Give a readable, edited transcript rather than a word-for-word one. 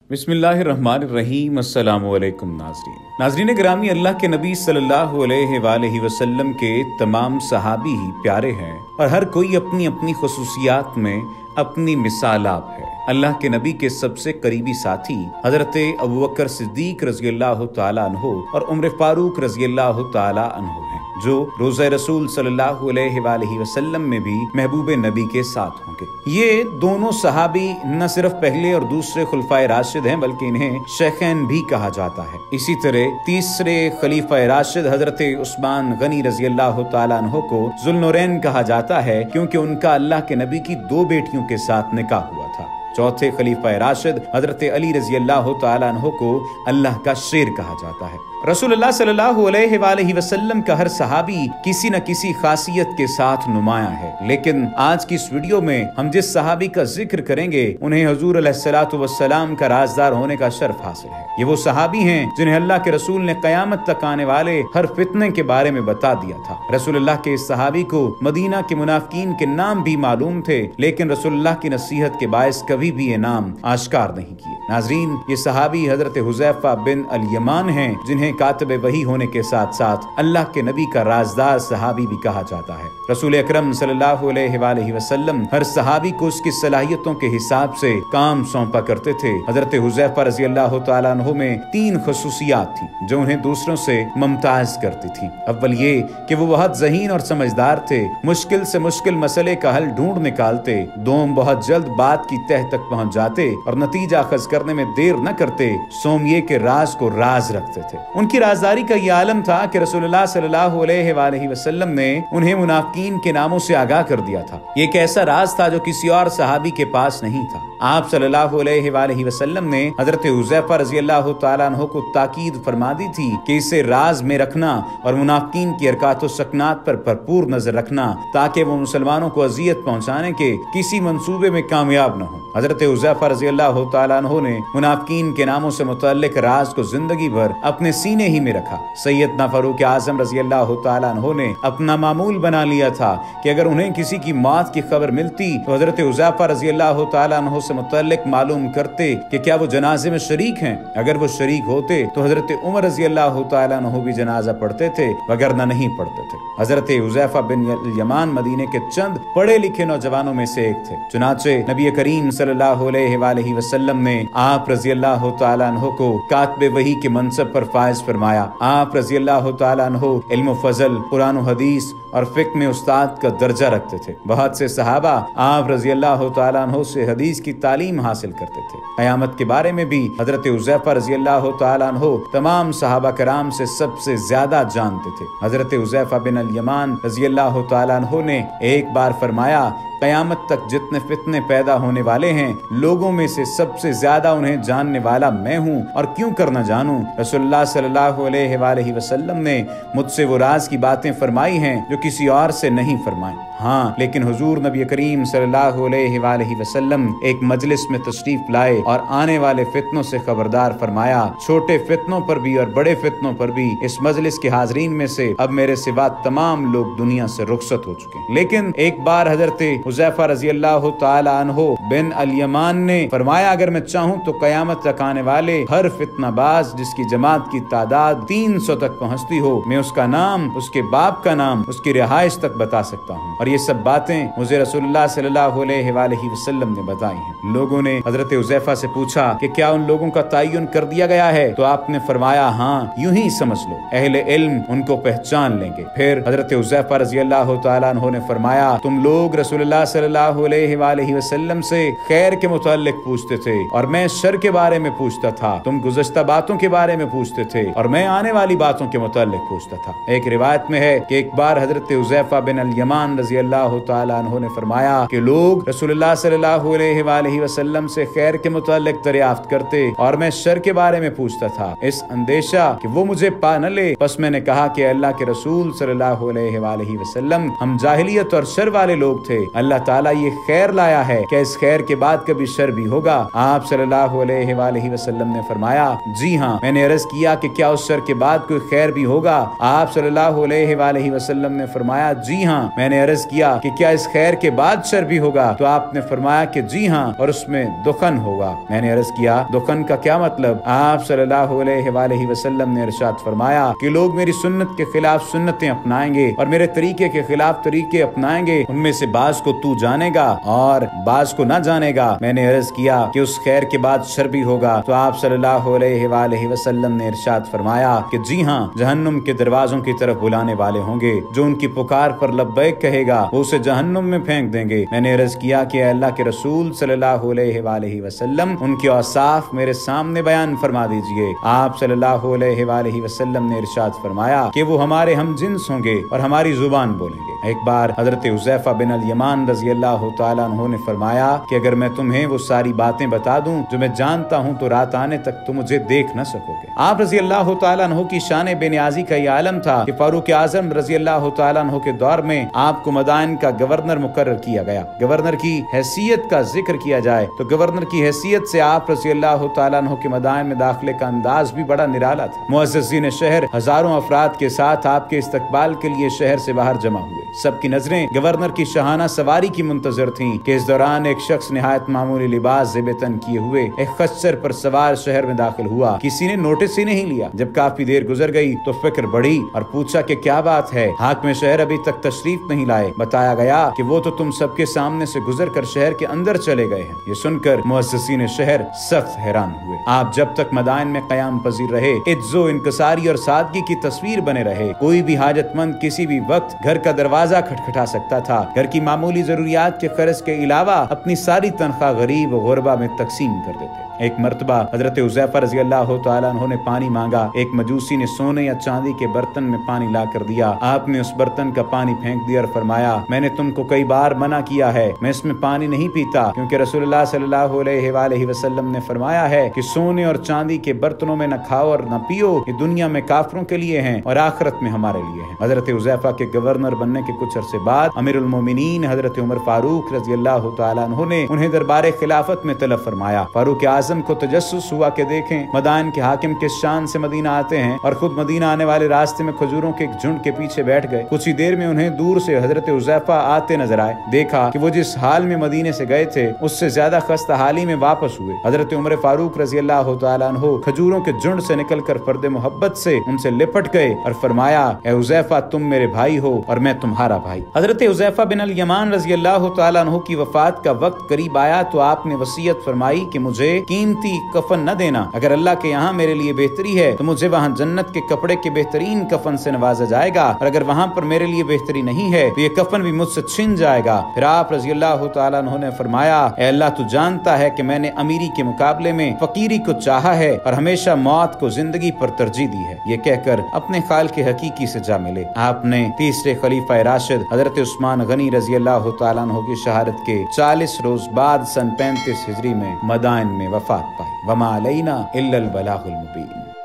बिस्मिल्लाहिर्रहमानिर्रहीम। अस्सलामु अलैकुम नाज़रीन गिरामी, अल्लाह के नबी सल्लल्लाहु अलैहि वसल्लम के तमाम सहाबी ही प्यारे हैं और हर कोई अपनी अपनी खुसूसियात में अपनी मिसाल आप है। अल्लाह के नबी के सबसे करीबी साथी हजरत अबू बकर सिद्दीक रज़ियल्लाहु ताला अन्हु और उमर फारूक रज़ियल्लाहु ताला अन्हु हैं, जो रोज़े रसूल सल्लल्लाहु अलैहि वसल्लम में भी महबूब नबी के साथ होंगे। ये दोनों सहाबी न सिर्फ पहले और दूसरे खुलफाए राशिद हैं, बल्कि इन्हें शेखैन भी कहा जाता है। इसी तरह तीसरे खलीफा राशिद हजरत उस्मान गनी रज़ियल्लाहु ताला अन्हु को ज़ुल्नुरैन कहा जाता है, क्योंकि उनका अल्लाह के नबी की 2 बेटियों के साथ निकाह हुआ था। चौथे खलीफा राशिद हजरत अली रज़ियल्लाहु ताला अन्हु को अल्लाह का शेर कहा जाता है। रसूलुल्लाह सल्लल्लाहु अलैहि वसल्लम का हर सहाबी किसी न किसी खासियत के साथ नुमाया है, लेकिन आज की इस वीडियो में हम जिस सहाबी का जिक्र करेंगे उन्हें हुजूर अलैहिस्सलातु वस्सलाम का राजदार होने का शर्फ हासिल है। ये वो सहाबी हैं जिन्हें अल्लाह के रसूल ने क़यामत तक आने वाले हर फितने के बारे में बता दिया था। रसूलुल्लाह के इस सहाबी को मदीना के मुनाफिकीन के नाम भी मालूम थे, लेकिन रसूलुल्लाह की नसीहत के बायस कभी भी ये नाम आश्कार नहीं किए। नाज़रीन, ये सहाबी हजरत हुज़ैफा बिन अल यमान हैं, जिन्हें कातिब वही होने के साथ साथ अल्लाह के नबी का राजदार सहाबी भी कहा जाता है। रसूल अकरम सल्लल्लाहु अलैहि वसल्लम हर सहाबी को उसकी सलाहियतों के हिसाब से काम सौंपा करते थे। हजरत हुज़ैफा रज़ियल्लाहु ताला अन्हु में 3 खुसूसियात थी जो उन्हें दूसरों से मुमताज करती थी। अव्वल ये कि वो बहुत ज़हीन और समझदार थे, मुश्किल से मुश्किल मसले का हल ढूंढ निकालते। दोम, बहुत जल्द बात की तह तक पहुंच जाते और नतीजा अखज़ करने में देर न करते। सोम ये कि राज को राज रखते थे। उनकी राजदारी का ये आलम था कि रसूलुल्लाह सल्लल्लाहु अलैहि वसल्लम ने उन्हें मुनाफिकीन के नामों से आगाह कर दिया था। ये एक ऐसा राज था जो किसी और सहाबी के पास नहीं था। आप सल्लल्लाहु अलैहि वसल्लम ने हजरत हुज़ैफा रज़ियल्लाहु ताला अन्हु को ताकीद फरमा दी थी कि इसे राज में रखना और मुनाफिकीन की हरकत व सकनात पर भरपूर नजर रखना, ताकि वो मुसलमानों को अजियत पहुंचाने के किसी मंसूबे में कामयाब न हो। हजरत हुज़ैफा रज़ियल्लाहु ताला अन्हु ने मुनाफिकीन के नामों से मुतल्लिक राज को जिंदगी भर अपने सीने ही में रखा। सैयदना फारूक आज़म रज़ियल्लाहु ताला अन्हु ने अपना मामूल बना लिया था कि अगर उन्हें किसी की मौत की खबर मिलती तो हजरत हुज़ैफा रज़ियल्लाहु ताला अन्हु से मुतल्लिक मालूम करते कि क्या वो जनाजे में शरीक हैं। अगर वो शरीक होते तो हजरत उमर रज़ियल्लाहु ताला अन्हु भी जनाजा पढ़ते थे, वगरना नहीं पढ़ते थे। हजरत हुज़ैफा बिन यमान मदीने के चंद पढ़े लिखे नौजवानों में से एक थे। चुनाचे नबी करीम सल्लल्लाहु अलैहि वसल्लम ने आप रज़ियल्लाहु ताला अन्हु को कातिब वही के मनसब पर फाइज फरमाया। आप रज़ियल्लाहु ताला अन्हु इल्म फज़ल, कुरान व हदीस और फिक्र में उस्ताद का दर्जा रखते थे। बहुत से सहाबा आप रज़ियल्लाहु ताला अन्हु से हदीस की तालीम हासिल करते थे। क़यामत के बारे में भी हजरत हुज़ैफा रज़ियल्लाहु ताला अन्हु तमाम सहाबा कराम से सबसे ज्यादा जानते थे। हजरत हुज़ैफा बिन अल यमान रज़ियल्लाहु ताला अन्हु ने एक बार फरमाया, क़यामत तक जितने फितने पैदा होने वाले हैं, लोगों में से सबसे ज्यादा उन्हें जानने वाला मैं हूँ, और क्यों कर न जानूं। रसूलुल्लाह सल्लल्लाहु अलैहि वसल्लम ने मुझसे वो राज की बातें फरमाई हैं जो किसी और से नहीं फरमाई। हाँ, लेकिन हुजूर नबी करीम सल्लल्लाहु अलैहि वसल्लम एक मजलिस में तशरीफ लाए और आने वाले फितनों से खबरदार फरमाया। छोटे फितनों पर भी और बड़े फितनों पर भी इस मजलिस के हाजरीन में से अब मेरे सिवा तमाम लोग दुनिया से रुखसत हो चुके। लेकिन एक बार हजरत हुज़ैफा रज़ियल्लाहु ताला अन्हु बिन अल यमान ने फरमाया, अगर मैं चाहूँ तो क़यामत तक आने वाले हर फितनाबाज जिसकी जमात की तादाद 300 तक पहुँचती हो, मैं उसका नाम, उसके बाप का नाम, उसकी रिहाइश तक बता सकता हूँ। और ये सब बातें मुझे रसूलुल्लाह सल्लल्लाहु अलैहि वसल्लम ने बताई हैं। लोगों ने हजरत हुज़ैफा से पूछा कि क्या उन लोगों का तयन कर दिया गया है? तो आपने फरमाया, हाँ, यूं ही समझ लो, अहले इल्म उनको पहचान लेंगे। फिर हजरत हुज़ैफा रज़ियल्लाहु ताला अन्हु ने फरमाया, तुम लोग रसूलुल्लाह सल्लल्लाहु अलैहि वसल्लम से खैर के मुताल्लिक पूछते थे और मैं शर के बारे में पूछता था। तुम गुज़श्ता बातों के बारे में पूछते थे और मैं आने वाली बातों के मुताल्लिक पूछता था। एक रिवायत में है कि एक बार हजरत हुज़ैफा बिन अल यमान रज़ियल्लाहु ताला अन्हु ने फरमाया कि लोग रसूलुल्लाह सल्लल्लाहु अलैहि वसल्लम से खैर के मुताल्लिक दरियाफ्त करते और मैं शर के बारे में पूछता था, इस अंदेशा कि वो मुझे पा न ले। बस मैंने कहा कि अल्लाह के रसूल सल्लल्लाहु अलैहि वसल्लम, हम जाहिलियत और शर वाले लोग थे, اللہ تعالیٰ یہ خیر لایا ہے، کیا اس خیر کے بعد کبھی شر بھی ہوگا؟ آپ صلی اللہ علیہ وآلہ وسلم نے فرمایا جی ہاں۔ میں نے عرض کیا کہ کیا اس شر کے بعد کوئی خیر بھی ہوگا؟ آپ صلی اللہ علیہ وآلہ وسلم نے فرمایا جی ہاں۔ میں نے عرض کیا کہ کیا اس خیر کے بعد شر بھی ہوگا؟ تو آپ نے فرمایا کہ جی ہاں، اور اس میں دخن ہوگا۔ میں نے عرض کیا دخن کا کیا مطلب؟ آپ صلی اللہ علیہ وآلہ وسلم نے ارشاد فرمایا کہ لوگ میری سنت کے خلاف سنتیں اپنائیں گے اور میرے طریقے کے خلاف طریقے اپنائیں گے، ان میں سے بعض کو تو جانے گا اور بعض کو نہ جانے گا۔ میں نے عرض کیا کہ اس خیر کے بعد شر بھی ہوگا؟ تو آپ صلی اللہ علیہ وآلہ وسلم نے ارشاد فرمایا کہ جی ہاں، جہنم کے دروازوں کی طرف بلانے والے ہوں گے، جو ان کی پکار پر لبیک کہے گا وہ اسے جہنم میں پھینک دیں گے۔ میں نے عرض کیا کہ اے اللہ کے رسول صلی اللہ علیہ وآلہ وسلم ان کے اوصاف میرے سامنے بیان فرما دیجئے۔ آپ صلی اللہ علیہ وآلہ وسلم نے ارشاد فرمایا کہ وہ ہمارے ہم جنس ہوں گے اور ہماری زبان بولیں گے۔ ایک بار حضرت حذیفہ بن الیمان رضی اللہ تعالیٰ عنہ نے فرمایا کہ اگر میں تمہیں وہ ساری باتیں بتا دوں جو میں جانتا ہوں تو رات آنے تک تم مجھے دیکھ نہ سکو گے۔ آپ رضی اللہ تعالیٰ عنہ کی شان بے نیازی کا یہ عالم تھا کہ فاروق اعظم رضی اللہ تعالیٰ عنہ کے دور میں آپ کو مدائن کا گورنر مقرر کیا گیا۔ گورنر کی حیثیت کا ذکر کیا جائے تو گورنر کی حیثیت سے آپ رضی اللہ تعالیٰ عنہ کے مدائن میں داخلے کا انداز بھی بڑا نرالا تھا۔ معززین شہر ہزاروں افراد کے ساتھ آپ کے استقبال کے لیے شہر سے باہر جمع ہوئے۔ سب کی نظریں گورنر کی شاہانہ سواری کی منتظر تھیں کہ اس دوران ایک شخص نہایت معمولی لباس زیب تن کیے ہوئے ایک خچر پر سوار شہر میں داخل ہوا۔ کسی نے نوٹس ہی نہیں لیا۔ جب کافی دیر گزر گئی تو فکر بڑھی اور پوچھا کہ کیا بات ہے، حاکم شہر ابھی تک تشریف نہیں لائے۔ بتایا گیا کہ وہ تو تم سب کے سامنے سے گزر کر شہر کے اندر چلے گئے ہیں۔ یہ سن کر معززین شہر سخت حیران ہوئے۔ آپ جب تک مدائن میں قیام پذیر رہے، عز و انکساری اور سادگی کی تصویر بنے رہے۔ کوئی بھی حاجت مند کسی بھی وقت گھر کا دروازہ کھٹکھٹا سکتا تھا۔ گھر کی معمولی ضروریات کے خرچ کے علاوہ اپنی ساری تنخواہ غریب و غربا میں تقسیم کر دیتے۔ ایک مرتبہ حضرت حذیفہ رضی اللہ تعالیٰ عنہ نے پانی مانگا۔ ایک مجوسی نے سونے یا چاندی کے برتن میں پانی لا کر دیا۔ آپ نے اس برتن کا پانی پھینک دیا اور فرمایا میں نے تم کو کئی بار منع کیا ہے، میں اس میں پانی نہیں پیتا، کیونکہ رسول اللہ صلی اللہ علیہ وآلہ وسلم نے فرمایا ہے کہ سونے اور چاندی کے برتنوں میں نہ کھاؤ اور نہ پیو، یہ دنیا میں کافروں کے لیے ہیں اور آخرت میں ہمارے لیے ہیں۔ حضرت حذیفہ کے گورنر بننے کے کچھ عرصے بعد امیر المومنین حضرت عمر فاروق رضی اللہ تعالیٰ عنہ نے انہیں دربار خلافت میں طلب فرمایا۔ فاروق اعظم کو تجسس ہوا کہ دیکھیں مدائن کے حاکم کس شان سے مدینہ آتے ہیں، اور خود مدینہ آنے والے راستے میں کھجوروں کے ایک جھنڈ کے پیچھے بیٹھ گئے۔ کچھ ہی دیر میں انہیں دور سے حضرت حذیفہ آتے نظر آئے۔ دیکھا کہ وہ جس حال میں مدینے سے گئے تھے اس سے زیادہ خستہ حالی میں واپس ہوئے۔ حضرت عمر فاروق رضی اللہ تعالیٰ عنہ کھجوروں کے جھنڈ سے نکل کر فرد محبت سے ان سے لپٹ گئے اور فرمایا اے حذیفہ تم میرے بھائی ہو اور میں تمہارا بھائی۔ حضرت حذیفہ بن الیمان رضی اللہ تعالیٰ عنہ کی وفات کا وقت قریب آیا تو آپ نے وصیت فرمائی کہ مجھے قیمتی کفن نہ دینا، اگر اللہ کے یہاں میرے لیے بہتری ہے تو مجھے وہاں جنت کے کپڑے کے بہترین کفن سے نوازا جائے گا، اور اگر وہاں پر میرے لیے بہتری نہیں ہے تو یہ کفن بھی مجھ سے چھن جائے گا۔ پھر آپ رضی اللہ تعالیٰ عنہ نے فرمایا اے اللہ تو جانتا ہے کہ میں نے امیری کے مقابلے میں فقیری کو چاہا ہے اور ہمیشہ موت کو زندگی پر ترجیح دی ہے۔ یہ کہہ کر اپنے خال کے حقیقی سے جا ملے۔ آپ نے تیسرے خلیفہ راشد حضرت عثمان غنی رضی اللہ تعالیٰ عنہ کی شہادت کے 40 روز بعد سن 35 ہجری میں مدائن میں وفات پائی۔ وما علینا الا البلاغ المبین۔